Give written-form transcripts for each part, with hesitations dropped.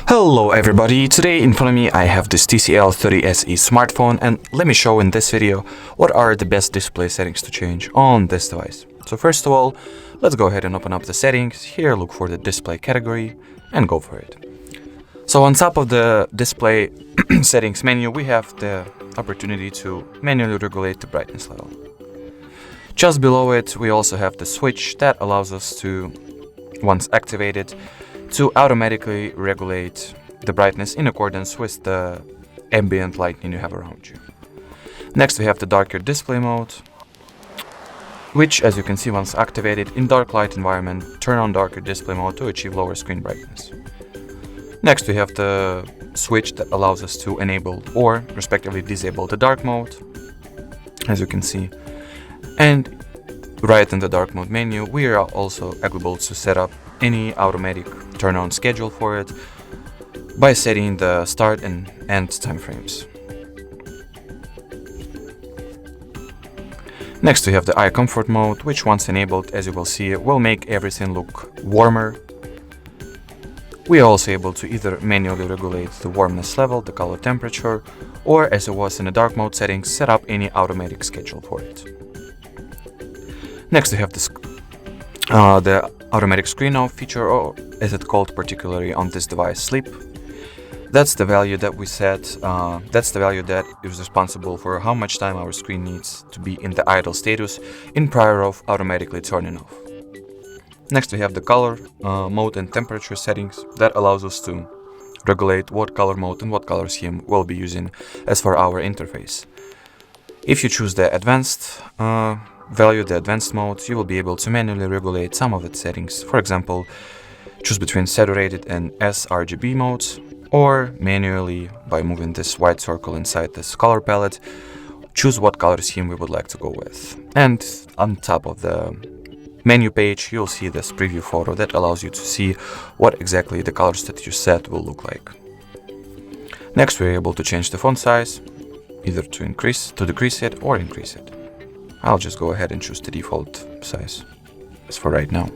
Hello everybody, today in front of me I have this TCL 30SE smartphone, and let me show in this video what are the best display settings to change on this device. So first of all, let's go ahead and open up the settings. Here look for the display category and go for it. So on top of the display settings menu, we have the opportunity to manually regulate the brightness level. Just below it we also have the switch that allows us to, once activated, to automatically regulate the brightness in accordance with the ambient lighting you have around you. Next we have the darker display mode, which, as you can see, once activated in dark light environment, turn on darker display mode to achieve lower screen brightness. Next we have the switch that allows us to enable or respectively disable the dark mode, as you can see. And right in the dark mode menu we are also able to set up any automatic turn on schedule for it by setting the start and end time frames. Next we have the eye comfort mode, which once enabled, as you will see, will make everything look warmer. We are also able to either manually regulate the warmness level, the color temperature, or, as it was in the dark mode settings, set up any automatic schedule for it. Next we have the automatic screen off feature, or as it's called particularly on this device, sleep. That's the value that we set, that's the value that is responsible for how much time our screen needs to be in the idle status in prior of automatically turning off. Next we have the color mode and temperature settings that allows us to regulate what color mode and what color scheme we'll be using as for our interface. If you choose the advanced value, the advanced mode, you will be able to manually regulate some of its settings. For example, choose between saturated and sRGB modes, or manually, by moving this white circle inside this color palette, choose what color scheme we would like to go with. And on top of the menu page you'll see this preview photo that allows you to see what exactly the colors that you set will look like. Next we're able to change the font size, either to decrease it or increase it. I'll just go ahead and choose the default size as for right now.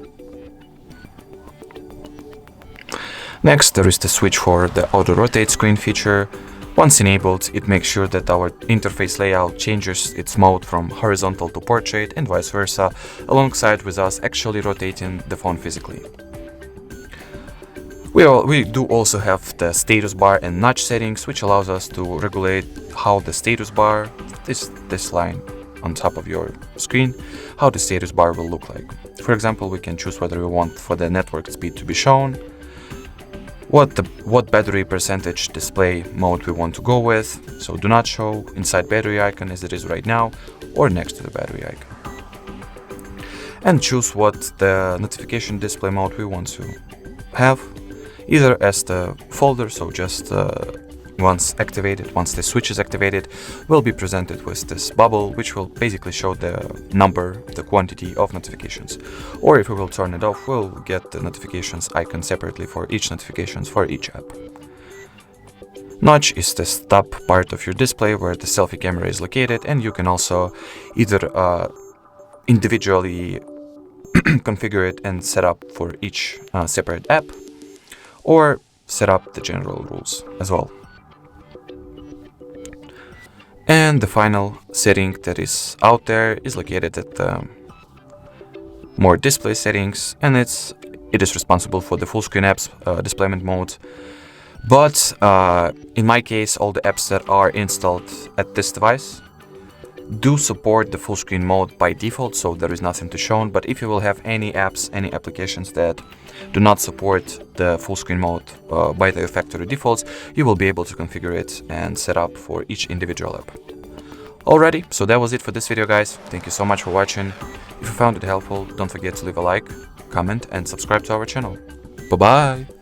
Next there is the switch for the auto rotate screen feature. Once enabled, it makes sure that our interface layout changes its mode from horizontal to portrait and vice versa, alongside with us actually rotating the phone physically. We do also have the status bar and notch settings, which allows us to regulate how the status bar, this line on top of your screen, how the status bar will look like. For example, we can choose whether we want for the network speed to be shown, what battery percentage display mode we want to go with, so do not show, inside battery icon as it is right now, or next to the battery icon. And choose what the notification display mode we want to have, either as the folder, so just once the switch is activated, will be presented with this bubble, which will basically show the number, the quantity of notifications. Or if we will turn it off, we'll get the notifications icon separately for each notifications for each app. Notch is the top part of your display where the selfie camera is located, and you can also either individually configure it and set up for each separate app, or set up the general rules as well. And the final setting that is out there is located at the more display settings, and it is responsible for the full screen apps displayment mode. But in my case, all the apps that are installed at this device do support the full screen mode by default, so there is nothing to show. But if you will have any apps, any applications that do not support the full screen mode by the factory defaults, you will be able to configure it and set up for each individual app. Alrighty, so that was it for this video, guys. Thank you so much for watching. If you found it helpful, don't forget to leave a like, comment and subscribe to our channel. Bye bye!